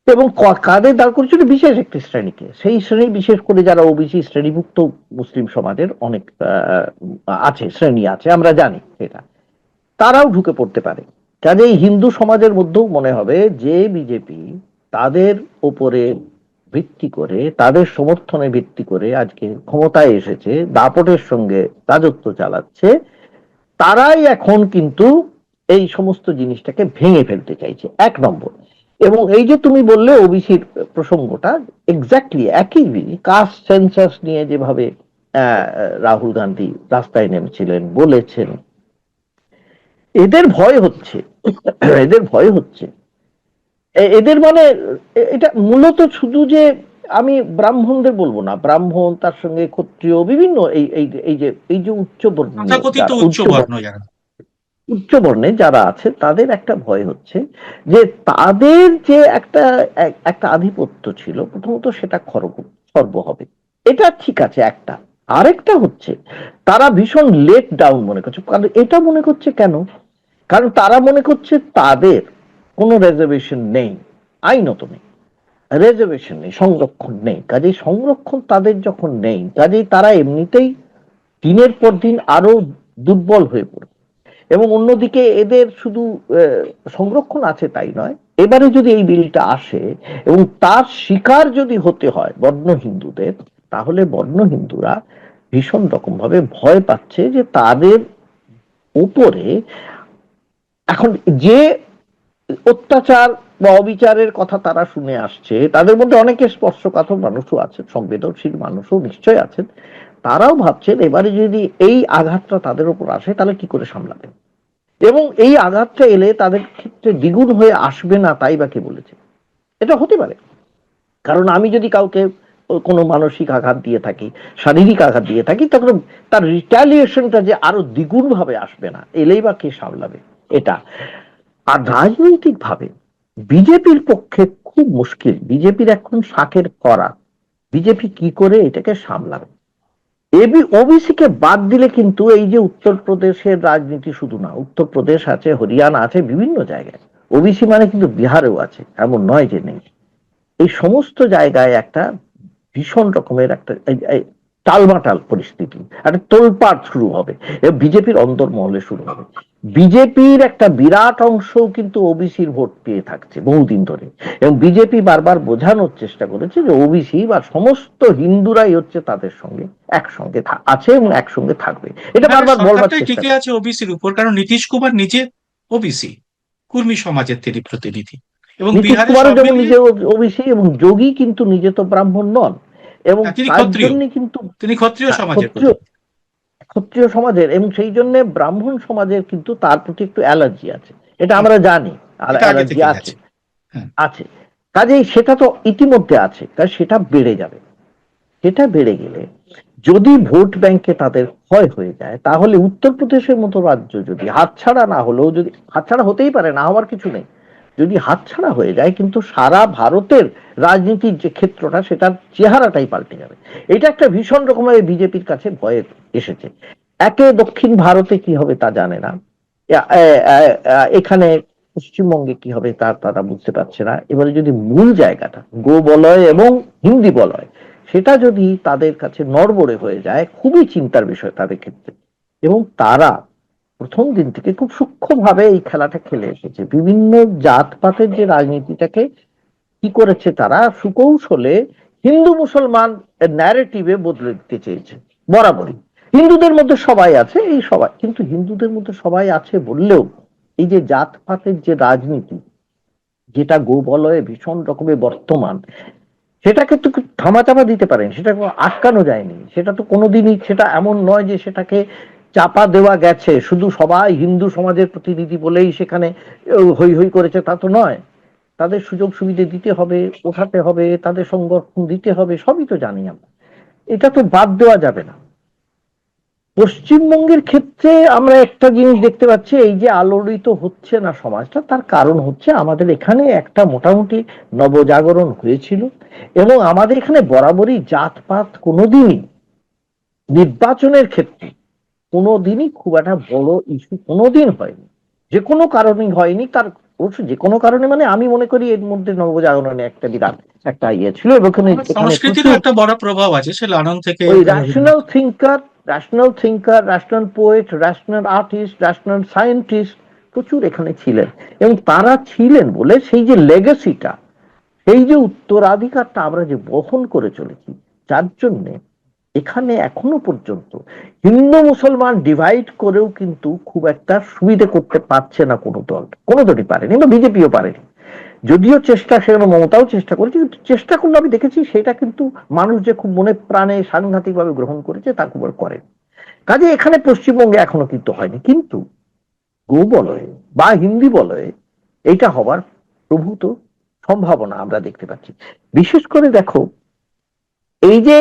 এবং কাদের দাঁড় করেছিল, বিশেষ একটি শ্রেণীকে, সেই শ্রেণী বিশেষ করে যারা ওবিসি শ্রেণীভুক্ত মুসলিম সমাজের অনেক আছে, শ্রেণী আছে, আমরা জানি সেটা, তারাও ঢুকে পড়তে পারে। কাজেই হিন্দু সমাজের মধ্যেও মনে হবে যে বিজেপি তাদের উপরে ভিত্তি করে, তাদের সমর্থনে ভিত্তি করে আজকে ক্ষমতায় এসেছে, দাপটের সঙ্গে রাজত্ব চালাচ্ছে, তারাই এখন কিন্তু এই সমস্ত জিনিসটাকে ভেঙে ফেলতে চাইছে, এক নম্বর। এবং এই যে তুমি বললে ওবিসির প্রসঙ্গটা, এক্স্যাক্টলি একই কাস্ট সেন্সাস নিয়ে যেভাবে রাহুল গান্ধী রাস্তায় নেমেছিলেন, বলেছেন, এদের ভয় হচ্ছে, এদের ভয় হচ্ছে এদের মানে এটা মূলত শুধু যে আমি ব্রাহ্মণদের বলবো না, ব্রাহ্মণ তার সঙ্গে ক্ষত্রিয় বিভিন্ন এই যে উচ্চ বর্ণীয় তথাকথিত যারা উচ্চ বর্ণ যারা। উচ্চ বর্ণে যারা আছে তাদের একটা ভয় হচ্ছে যে তাদের যে একটা আধিপত্য ছিল প্রথমত সেটা খর্ব হবে। এটা ঠিক আছে একটা। আরেকটা হচ্ছে তারা ভীষণ লেট ডাউন মনে করছে। কারণ এটা মনে করছে কেন? কারণ তারা মনে করছে তাদের কোনো রিজার্ভেশন নেই, আইনত নেই, রিজার্ভেশন নেই, সংরক্ষণ নেই। কাজেই সংরক্ষণ তাদের যখন নেই, কাজেই তারা এমনিতেই দিনের পর দিন আরো দুর্বল হয়ে পড়ে। এবং অন্যদিকে এদের শুধু সংরক্ষণ আছে তাই নয়, এবারে যদি এই বিলটা আসে এবং তার শিকার যদি হতে হয় বর্ণ হিন্দুদের, তাহলে বর্ণ হিন্দুরা ভীষণ রকম ভাবে ভয় পাচ্ছে যে তাদের উপরে এখন যে অত্যাচার বা অবিচারের কথা তারা শুনে আসছে, তাদের মধ্যে অনেকে স্পর্শকাতর মানুষও আছেন, সংবেদনশীল মানুষও নিশ্চয় আছেন। তারাও ভাবছেন এবারে যদি এই আঘাতটা তাদের উপর আসে তাহলে কি করে সামলাবেন, এবং এই আঘাতটা এলে তাদের ক্ষেত্রে দ্বিগুণ হয়ে আসবে না তাই বা কে বলেছে? এটা হতে পারে। কারণ আমি যদি কাউকে কোনো মানসিক আঘাত দিয়ে থাকি, শারীরিক আঘাত দিয়ে থাকি, তখন তার রিটালিয়েশনটা যে আরো দ্বিগুণ ভাবে আসবে না, এলেই বা কে সামলাবে এটা? আর রাজনৈতিক ভাবে বিজেপির পক্ষে খুব মুশকিল। বিজেপির এখন শাকের করা, বিজেপি কি করে এটাকে সামলাবে? ওবিসি কে বাদ দিলে কিন্তু এই যে উত্তরপ্রদেশের রাজনীতি শুধু না, উত্তরপ্রদেশ আছে, হরিয়ানা আছে, বিভিন্ন জায়গায় ওবিসি মানে কিন্তু বিহারেও আছে, এমন নয় যে নেই। এই সমস্ত জায়গায় একটা ভীষণ রকমের একটা টালমাটাল পরিস্থিতি, একটা তোলপাড় শুরু হবে এবং বিজেপির অন্তর্মহলে শুরু হবে। বিজেপির একটা বিরাট অংশ কিন্তু ওবিসির ভোট পেয়ে থাকছে বহুদিন ধরে, এবং বিজেপি বারবার বোঝানোর চেষ্টা করেছে যে ওবিসি বা সমস্ত হিন্দুরাই হচ্ছে তাদের সঙ্গে একসঙ্গে আছে এবং একসঙ্গে থাকবে, এটা এখানে বারবার বলবার সরকারটাই চেষ্টা টিকে করে। আছে ওবিসির উপর, কারণ নীতিশ কুমার নিজে ওবিসি, কুর্মী সমাজের তিনি প্রতিনিধি, এবং নীতিশ বিহারে কুমারও সব যেমন মিলিয়ে নিজে ওবিসি, এবং যোগী কিন্তু নিজে তো ব্রাহ্মণ নন, এবং তিনি তার ক্ষত্রিয়, জন্য কিন্তু তিনি ক্ষত্রিয় সমাজের ক্ষত্রিয় প্রতিনিধি। ক্ষত্রিয় সমাজের, এবং সেই জন্য ব্রাহ্মণ সমাজের কিন্তু তার প্রতি একটু অ্যালার্জি আছে, এটা হুম, আমরা জানি। আর এটা আগে অ্যালার্জি থেকেই আছে, আছে। হ্যাঁ। আছে। কাজেই সেটা তো ইতিমধ্যে আছে, কারণ সেটা বেড়ে যাবে। সেটা বেড়ে গেলে যদি ভোট ব্যাংকে তাদের ক্ষয় হয়ে যায়, তাহলে উত্তরপ্রদেশের মতো রাজ্য যদি হাতছাড়া না হলেও, যদি হাতছাড়া হতেই পারে, না হওয়ার কিছু নেই, যদি হাতছাড়া হয়ে যায়, কিন্তু সারা ভারতের রাজনীতির যে ক্ষেত্রটা সেটার চেহারাটাই পাল্টে যাবে। এটা একটা ভীষণ রকমের বিজেপির কাছে ভয়ে এসেছে। একে দক্ষিণ ভারতে কি হবে তা জানে না, এখানে পশ্চিমবঙ্গে কি হবে তা তারা বুঝতে পারছে না। এবারে যদি মূল জায়গাটা গো বলয় এবং হিন্দি বলয় সেটা যদি তাদের কাছে নড়বড়ে হয়ে যায়, খুবই চিন্তার বিষয় তাদের ক্ষেত্রে। এবং তারা প্রথম দিন থেকে খুব সূক্ষ্মভাবে এই খেলাটা খেলে এসেছে, বিভিন্ন জাতপাতের যে রাজনীতিটাকে কি করেছে তারা সুকৌশলে হিন্দু মুসলমান ন্যারেটিভে বদলে দিতে চেয়েছে বরাবরই। হিন্দুদের মধ্যে সবাই আছে, এই সবাই কিন্তু হিন্দুদের মধ্যে সবাই আছে বললেও এই যে জাতপাতের যে রাজনীতি, যেটা গোবলয়ে ভীষণ রকমের বর্তমান, সেটাকে তো থামাচাপা দিতে পারেন, সেটা আটকানো যায়নি। সেটা তো কোনোদিনই, সেটা এমন নয় যে সেটাকে চাপা দেওয়া গেছে শুধু সবাই হিন্দু সমাজের প্রতিনিধি বলেই সেখানে হই হই করেছে, তা তো নয়। তাদের সুযোগ সুবিধা দিতে হবে, ওঠাতে হবে, তাদের সংরক্ষণ দিতে হবে, সবই তো জানি আমরা। এটা তো বাদ দেওয়া যাবে না। পশ্চিমবঙ্গের ক্ষেত্রে আমরা একটা জিনিস দেখতে পাচ্ছি, এই যে আলোড়িত হচ্ছে না সমাজটা, তার কারণ হচ্ছে আমাদের এখানে একটা মোটামুটি নবজাগরণ হয়েছিল, এবং আমাদের এখানে বরাবরই জাতপাত কোনোদিনই নির্বাচনের ক্ষেত্রে কোনোদিনই খুব একটা বড় ইস্যু কোনোদিন হয়নি, যে কোনো কারণেই হয়নি। তার অবশ্য যে কোনো কারণে মানে আমি মনে করি এর মধ্যে নবজাগরণে একটা বিরাট একটা ইয়ে ছিল, এবং এখানে আমাদের এখানে সংস্কৃতিরও প্রচুর একটা বড় প্রভাব আছে, সে লালন থেকে ওই Rabindranath. National poet, national artist, national scientist প্রচুর এখানে ছিলেন, এবং তারা ছিলেন বলে সেই যে লেগাসিটা, সেই যে উত্তরাধিকারটা আমরা যে বহন করে চলেছি, যার জন্য এখানে এখনো পর্যন্ত হিন্দু মুসলমান ডিভাইড করেও কিন্তু খুব একটা সুবিধে করতে পারছে না কোনো দল, কোনো দলই পারেনি, বা বিজেপিও পারেনি। যদিও চেষ্টা, সেরকম মমতাও চেষ্টা করেছে, কিন্তু চেষ্টা করলে আমি দেখেছি সেটা কিন্তু মানুষ যে খুব মনে প্রাণে সাংঘাতিক ভাবে গ্রহণ করেছে তা খুব আর করে। কাজে এখানে পশ্চিমবঙ্গে এখনো কিন্তু হয়নি, কিন্তু গো বলয়ে বা হিন্দি বলয়ে এইটা হবার প্রভূত সম্ভাবনা আমরা দেখতে পাচ্ছি। বিশেষ করে দেখো, এই যে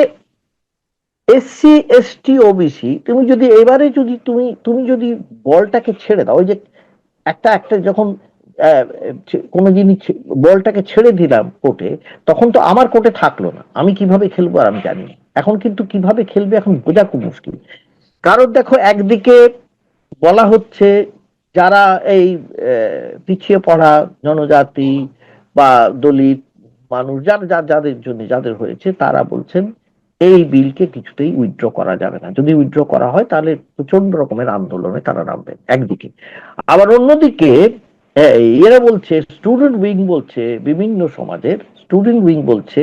এসসি এসটি ওবিসি, তুমি যদি এবারে যদি তুমি তুমি যদি বলটাকে ছেড়ে দাও, ওই যে একটা একটা যখন কোনো জিনিস বলটাকে ছেড়ে দিলাম কোর্টে, তখন তো আমার কোর্টে থাকলো না, আমি কিভাবে খেলবো আর আমি জানি না। এখন কিন্তু কিভাবে খেলবে এখন বোঝা খুব মুশকিল। কারণ দেখো, একদিকে বলা হচ্ছে যারা এই পিছিয়ে পড়া জনজাতি বা দলিত মানুষ, যাদের জন্য যাদের হয়েছে, তারা বলছেন এই বিলকে কিছুতেই উইথড্র করা যাবে না, যদি উইথড্র করা হয় তাহলে প্রচন্ড রকমের আন্দোলনে তারা নামবে একদিকে। আবার অন্যদিকে এরা বলছে, স্টুডেন্ট উইং বলছে, বিভিন্ন সমাজের স্টুডেন্ট উইং বলছে,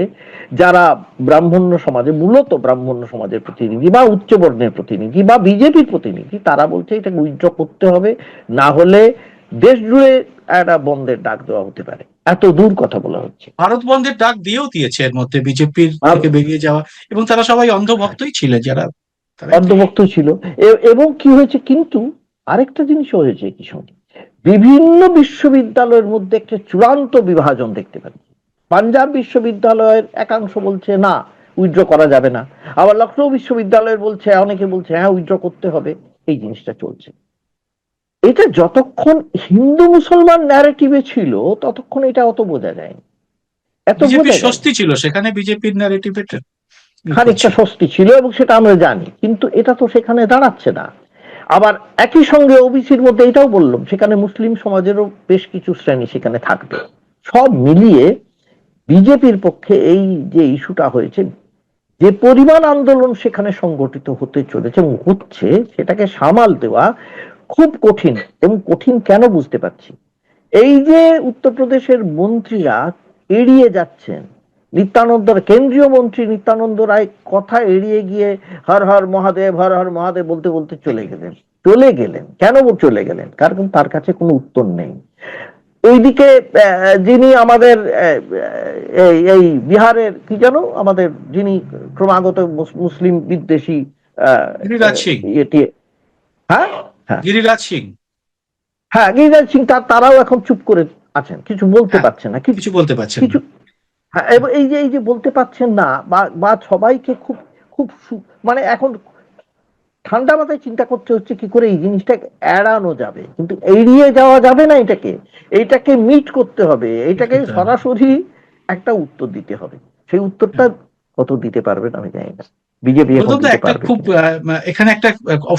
যারা ব্রাহ্মণ্য সমাজে, মূলত ব্রাহ্মণ্য সমাজের প্রতিনিধি বা উচ্চ বর্ণের প্রতিনিধি বা বিজেপির প্রতিনিধি, তারা বলছে এটাকে উইথড্র করতে হবে, না হলে দেশ জুড়ে একটা বন্ধের ডাক দেওয়া হতে পারে। এত দূর কথা বলা হচ্ছে। ভারত বন্ধের ডাক দিয়েও দিয়েছে এর মধ্যে বিজেপির থেকে বেরিয়ে যাওয়া, এবং তারা সবাই অন্ধভক্তই ছিলেন, যারা তারা। অর্ধভুক্ত ছিল। এবং কি হয়েছে, কিন্তু আরেকটা জিনিসও হয়েছে কি সঙ্গে, বিভিন্ন বিশ্ববিদ্যালয়ের মধ্যে একটা চূড়ান্ত বিভাজন দেখতে পাচ্ছি। পাঞ্জাব বিশ্ববিদ্যালয়ের একাংশ বলছে না, উইথড্র করা যাবে না। আবার লখনৌ বিশ্ববিদ্যালয়ের বলছে, অনেকে বলছে হ্যাঁ উইথড্র করতে হবে। এই জিনিসটা চলছে। এটা যতক্ষণ হিন্দু মুসলমান ন্যারেটিভে ছিল ততক্ষণ এটা অত বোঝা যায়নি, এত বোঝা বিজেপির যায়। স্বস্তি ছিল সেখানে, বিজেপির ন্যারেটিভে খানিকটা স্বস্তি ছিল এবং সেটা আমরা জানি, কিন্তু এটা তো সেখানে দাঁড়াচ্ছে না। আবার একই সঙ্গে ওবিসির মধ্যে এটাও বললাম, সেখানে মুসলিম সমাজেরও বেশ কিছু শ্রেণী সেখানে থাকবে। সব মিলিয়ে বিজেপির পক্ষে এই যে ইস্যুটা হয়েছে, যে পরিমাণ আন্দোলন সেখানে সংগঠিত হতে চলেছে এবং হচ্ছে, সেটাকে সামাল দেওয়া খুব কঠিন। এবং কঠিন কেন বুঝতে পারছি, এই যে উত্তরপ্রদেশের মন্ত্রীরা এড়িয়ে যাচ্ছেন, নিত্যানন্দ কেন্দ্রীয় মন্ত্রী নিত্যানন্দ রায় কথা এড়িয়ে গিয়ে হর হর মহাদেব, হর হর মহাদেব বলতে বলতে চলে গেলেন। কেন চলে গেলেন? কারণ তার কাছে কোনো উত্তর নেই। এইদিকে যিনি আমাদের এই বিহারের কি যেন আমাদের, যিনি ক্রমাগত মুসলিম বিদ্বেষী গিরিরাজ সিং। এটি, হ্যাঁ হ্যাঁ গিরিরাজ সিং। হ্যাঁ গিরিরাজ সিং, তারাও এখন চুপ করে আছেন, কিছু বলতে হ্যাঁ, পারছেন না, কিছু বলতে পারছেন না। কিছু। হ্যাঁ, এবং এই যে বলতে পারছেন না, বা সবাইকে খুব খুব মানে এখন ঠান্ডা মাথায় চিন্তা করতে হচ্ছে কি করে এই জিনিসটা এড়ানো যাবে। কিন্তু এড়িয়ে যাওয়া যাবে না, এইটাকে মিট করতে হবে, এইটাকে সরাসরি একটা উত্তর দিতে হবে। সেই উত্তরটা কত দিতে পারবেন আমি জানি না, বিজেপি এখন প্রথমত দিতে একটা পারবে খুব কিনা। এখানে একটা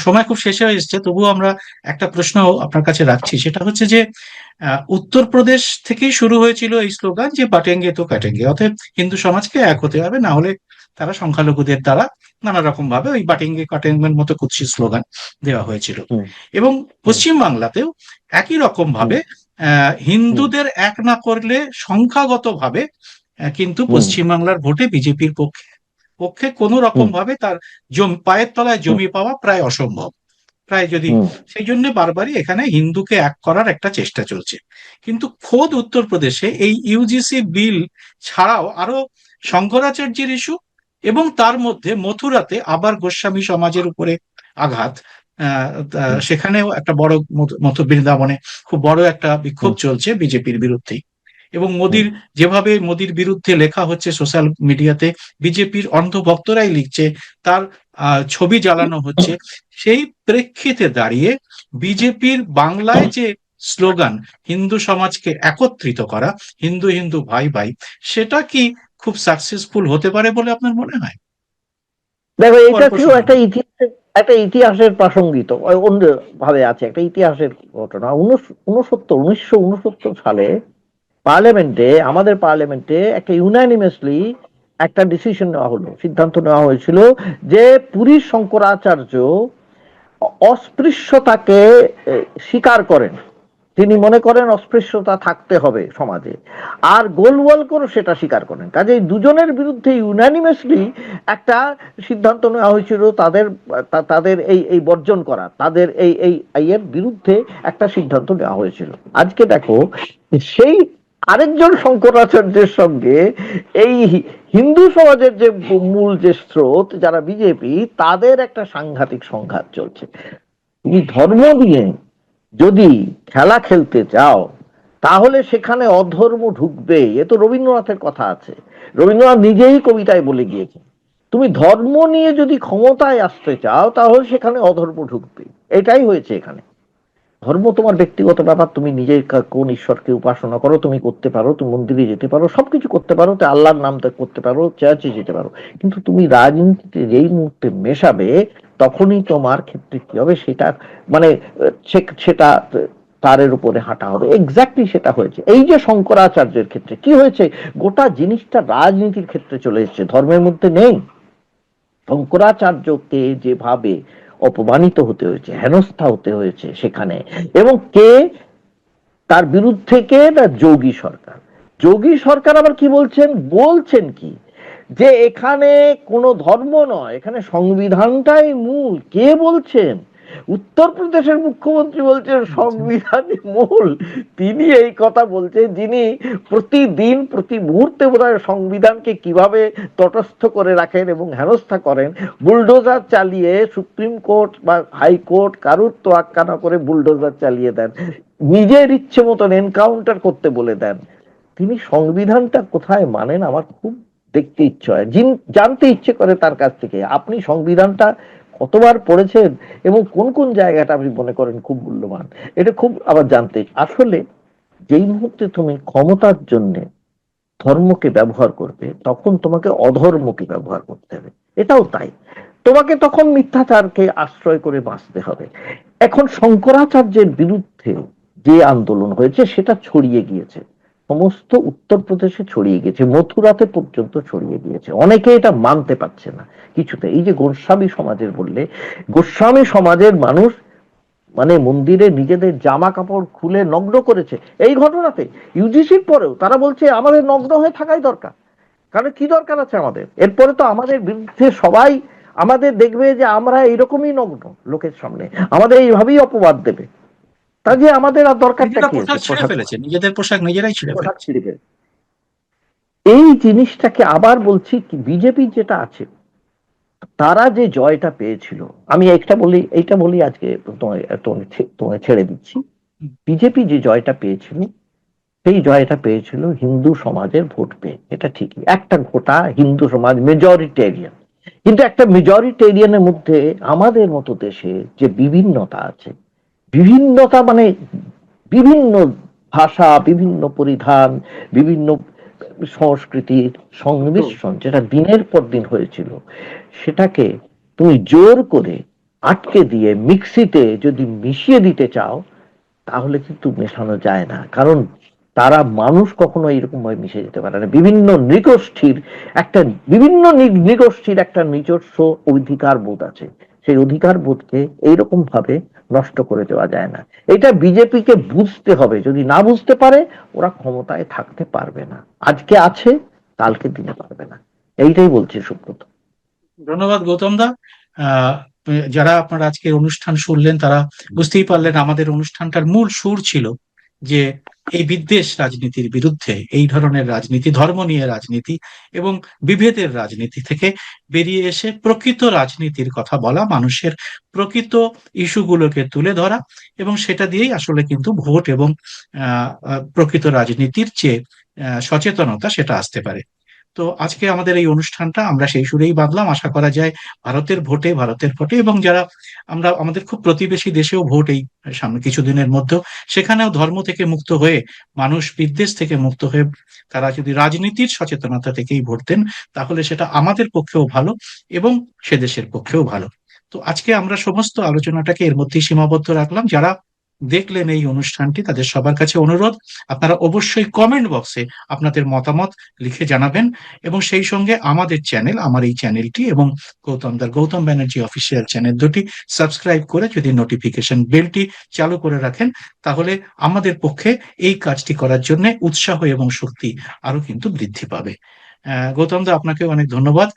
সময় খুব শেষে হয়ে এসছে, তবুও আমরা একটা প্রশ্ন আপনার কাছে রাখছি। সেটা হচ্ছে যে উত্তরপ্রদেশ থেকেই শুরু হয়েছিল এই স্লোগান যে বাটেঙ্গে তো কাটেঙ্গে, অতএব হিন্দু সমাজকে এক হতে হবে, না হলে তারা সংখ্যালঘুদের দ্বারা নানা রকম ভাবে ওই বাটেঙ্গে কাটেঙ্গের মতো কুৎসিত স্লোগান দেওয়া হয়েছিল। এবং পশ্চিম বাংলাতেও একই রকম ভাবে হিন্দুদের এক না করলে সংখ্যাগত ভাবে কিন্তু পশ্চিমবাংলার ভোটে বিজেপির পক্ষে কোন রকম ভাবে তার পায়ের তলায় জমি পাওয়া প্রায় অসম্ভব, প্রায় যদি। সেই জন্য বারবারই এখানে হিন্দুকে এক করার একটা চেষ্টা চলছে। কিন্তু খোদ উত্তরপ্রদেশে এই ইউজিসি বিল ছাড়াও আরো শঙ্করাচার্যের ইস্যু, এবং তার মধ্যে মথুরাতে আবার গোস্বামী সমাজের উপরে আঘাত, সেখানেও একটা বড় বৃন্দাবনে খুব বড় একটা বিক্ষোভ চলছে বিজেপির বিরুদ্ধেই। এবং মোদির বিরুদ্ধে লেখা হচ্ছে সোশ্যাল মিডিয়াতে, বিজেপির অন্ধভক্তরাই লিখছে, তার ছবি জ্বালানো হচ্ছে। সেই প্রেক্ষিতে দাঁড়িয়ে বিজেপির বাংলায় যে স্লোগান হিন্দু সমাজকে একত্রিত করা, হিন্দু হিন্দু ভাই ভাই, সেটা কি খুব সাকসেসফুল হতে পারে বলে আপনার মনে হয়? দেখো, এটা ছিল একটা ইতিহাসের প্রাসঙ্গিক অন্য ভাবে আছে, একটা ইতিহাসের ঘটনা। 1969 সালে আমাদের পার্লামেন্টে একটা ইউনানিমাসলি একটা ডিসিশন নেওয়া হলো, সিদ্ধান্ত নেওয়া হয়েছিল যে পুরীর শঙ্করাচার্য অস্পৃশ্যতাকে স্বীকার করেন, তিনি মনে করেন অস্পৃশ্যতা থাকতে হবে সমাজে, আর গোলওয়ালকর সেটা স্বীকার করেন। কাজেই দুজনের বিরুদ্ধে ইউনানিমাসলি একটা সিদ্ধান্ত নেওয়া হয়েছিল, তাদের এই বর্জন করা, তাদের এর বিরুদ্ধে একটা সিদ্ধান্ত নেওয়া হয়েছিল। আজকে দেখো, সেই আরেকজন শঙ্করাচার্যের সঙ্গে এই হিন্দু সমাজের যে মূল যে স্রোত যারা বিজেপি, তাদের একটা সাংঘাতিক সংঘাত চলছে। তুমি ধর্ম দিয়ে যদি খেলা খেলতে চাও, তাহলে সেখানে অধর্ম ঢুকবে। এ তো রবীন্দ্রনাথের কথা আছে, রবীন্দ্রনাথ নিজেই কবিতায় বলে গিয়েছেন, তুমি ধর্ম নিয়ে যদি ক্ষমতায় আসতে চাও তাহলে সেখানে অধর্ম ঢুকবে। এটাই হয়েছে এখানে। ধর্ম তোমার ব্যক্তিগত ব্যাপার, তুমি নিজে কোন ঈশ্বরকে উপাসনা করো তুমি করতে পারো, তুমি মন্দিরে যেতে পারো, সবকিছু করতে পারো, তো আল্লাহর নাম করতে পারো, চার্চে যেতে পারো, কিন্তু তুমি রাজনীতিতে যেই মুহূর্তে মেশাবে তখনই তোমার ক্ষেত্রে কি হবে সেটা মানে সেটা তারের উপরে হাঁটা হবে। এক্স্যাক্টলি সেটা হয়েছে। এই যে শঙ্করাচার্যের ক্ষেত্রে কি হয়েছে, গোটা জিনিসটা রাজনীতির ক্ষেত্রে চলে এসেছে, ধর্মের মধ্যে নেই। শঙ্করাচার্যকে যেভাবে অপমানিত হতে হয়েছে, হেনস্থা হতে হয়েছে সেখানে, এবং কে তার বিরুদ্ধে, কে না যোগী সরকার। যোগী সরকার আবার কি বলছেন, বলছেন কি যে এখানে কোনো ধর্ম নয়, এখানে সংবিধানটাই মূল। কে বলছেন? উত্তরপ্রদেশের মুখ্যমন্ত্রী বলছেন সংবিধানই মূল। তিনি এই কথা বলছেন, যিনি প্রতিদিন প্রতি মুহূর্তে বোধহয় সংবিধানকে কিভাবে তটস্থ করে রাখেন এবং হেনস্থা করেন, বুলডোজার চালিয়ে সুপ্রিম কোর্ট বা হাইকোর্ট কারুর তোয়াক্কা না করে বুলডোজার চালিয়ে দেন, নিজের ইচ্ছে মতন এনকাউন্টার করতে বলে দেন। তিনি সংবিধানটা কোথায় মানেন আমার খুব দেখতে ইচ্ছে হয়, জানতে ইচ্ছে করে তার কাছ থেকে আপনি সংবিধানটা কতবার পড়েছেন এবং কোন কোন জায়গাটা আপনি মনে করেন খুব মূল্যবান। এটা খুব আবার জানতে। আসলে যেই মুহূর্তে তুমি ক্ষমতার জন্য ধর্মকে ব্যবহার করবে তখন তোমাকে অধর্মকে ব্যবহার করতে হবে, এটাও তাই। তোমাকে তখন মিথ্যাচারকে আশ্রয় করে বাঁচতে হবে। এখন শঙ্করাচার্যের বিরুদ্ধে যে আন্দোলন হয়েছে সেটা ছড়িয়ে গিয়েছে, সমস্ত উত্তরপ্রদেশে ছড়িয়ে গিয়েছে, মথুরাতে পর্যন্ত ছড়িয়ে গিয়েছে। অনেকে এটা মানতে পারছে না কিছুতে। এই যে গোস্বামী সমাজের বললে, গোস্বামী সমাজের মানুষ মানে মন্দিরে নিজেদের জামা কাপড় খুলে নগ্ন করেছে এই ঘটনাতে, ইউজিসির পরেও তারা বলছে আমাদের নগ্ন হয়ে থাকাই দরকার। কারণ কি দরকার আছে আমাদের, এরপরে তো আমাদের বিরুদ্ধে সবাই আমাদের দেখবে যে আমরা এইরকমই নগ্ন লোকের সামনে, আমাদের এইভাবেই অপবাদ দেবে। তা যে আমাদের আর দরকারটা নিজেরা কি আছে পোশাক ছেড়ে পোশাক, ফেলেছে, নিজেদের পোশাক নিজেরাই ছেড়ে পোশাক ফেলেছে। ছিঁড়ে ফেলে। এই জিনিসটাকে আবার বলছি কি, বিজেপি যেটা আছে তারা যে জয়টা পেয়েছিল, আমি একটা বলি, এইটা বলি আজকে তোমায় ছেড়ে দিচ্ছি। বিজেপি যে জয়টা পেয়েছিল সেই জয়টা পেয়েছিল হিন্দু সমাজের ভোট পেয়ে, এটা ঠিকই, একটা গোটা হিন্দু সমাজ মেজরিটেরিয়ান। কিন্তু একটা মেজরিটেরিয়ানের মধ্যে আমাদের মতো দেশে যে বিভিন্নতা আছে, বিভিন্নতা মানে বিভিন্ন ভাষা, বিভিন্ন পরিধান, বিভিন্ন সংস্কৃতির সংমিশ্রণ যেটা দিনের পর দিন হয়েছিল, সেটাকে তুমি জোর করে আটকে দিয়ে মিক্সিতে যদি মিশিয়ে দিতে চাও তাহলে কিন্তু মেশানো যায় না। কারণ তারা মানুষ কখনো এরকম ভাবে মিশে যেতে পারে না। বিভিন্ন নৃগোষ্ঠীর একটা, বিভিন্ন নৃগোষ্ঠীর একটা নিজস্ব অধিকার বোধ আছে, সেই অধিকার বোধকে এইরকম ভাবে নষ্ট করে দেওয়া যায় না। এটা বিজেপিকে বুঝতে হবে, যদি না বুঝতে পারে ওরা ক্ষমতায় থাকতে পারবে না। আজকে আছে, কালকে দিতে পারবে না। এইটাই বলছি সুব্রত। ধন্যবাদ গৌতম দা। আহ, যারা আপনারা আজকের অনুষ্ঠান শুনলেন তারা বুঝতেই পারলেন আমাদের অনুষ্ঠানটার মূল সুর ছিল যে এই বিদ্বেষ রাজনীতির বিরুদ্ধে, এই ধরনের রাজনীতি, ধর্ম নিয়ে রাজনীতি এবং বিভেদের রাজনীতি থেকে বেরিয়ে এসে প্রকৃত রাজনীতির কথা বলা, মানুষের প্রকৃত ইস্যুগুলোকে তুলে ধরা, এবং সেটা দিয়েই আসলে কিন্তু ভোট এবং প্রকৃত রাজনীতির যে সচেতনতা সেটা আসতে পারে। তো আজকে আমাদের এই অনুষ্ঠানটা আমরা সেই সুরেই বাঁধলাম। আশা করা যায় ভারতের ভোটে এবং যারা আমরা আমাদের খুব প্রতিবেশী দেশেও ভোট এই সামনে কিছুদিনের মধ্যেও, সেখানেও ধর্ম থেকে মুক্ত হয়ে, মানুষ বিদ্বেষ থেকে মুক্ত হয়ে তারা যদি রাজনীতির সচেতনতা থেকেই ভোট দেন তাহলে সেটা আমাদের পক্ষেও ভালো এবং সে দেশের পক্ষেও ভালো। তো আজকে আমরা সমস্ত আলোচনাটাকে এর মধ্যেই সীমাবদ্ধ রাখলাম। যারা দেখলেন এই অনুষ্ঠানটি তাদের সবার কাছে অনুরোধ, আপনারা অবশ্যই কমেন্ট বক্সে আপনাদের মতামত লিখে জানাবেন, এবং সেই সঙ্গে আমাদের চ্যানেল, আমার এই চ্যানেলটি এবং গৌতম ব্যানার্জি অফিসিয়াল চ্যানেল দুটি সাবস্ক্রাইব করে যদি নোটিফিকেশন বেলটি চালু করে রাখেন তাহলে আমাদের পক্ষে এই কাজটি করার জন্য উৎসাহ এবং শক্তি আরো কিন্তু বৃদ্ধি পাবে। গৌতম দা, আপনাকে অনেক ধন্যবাদ।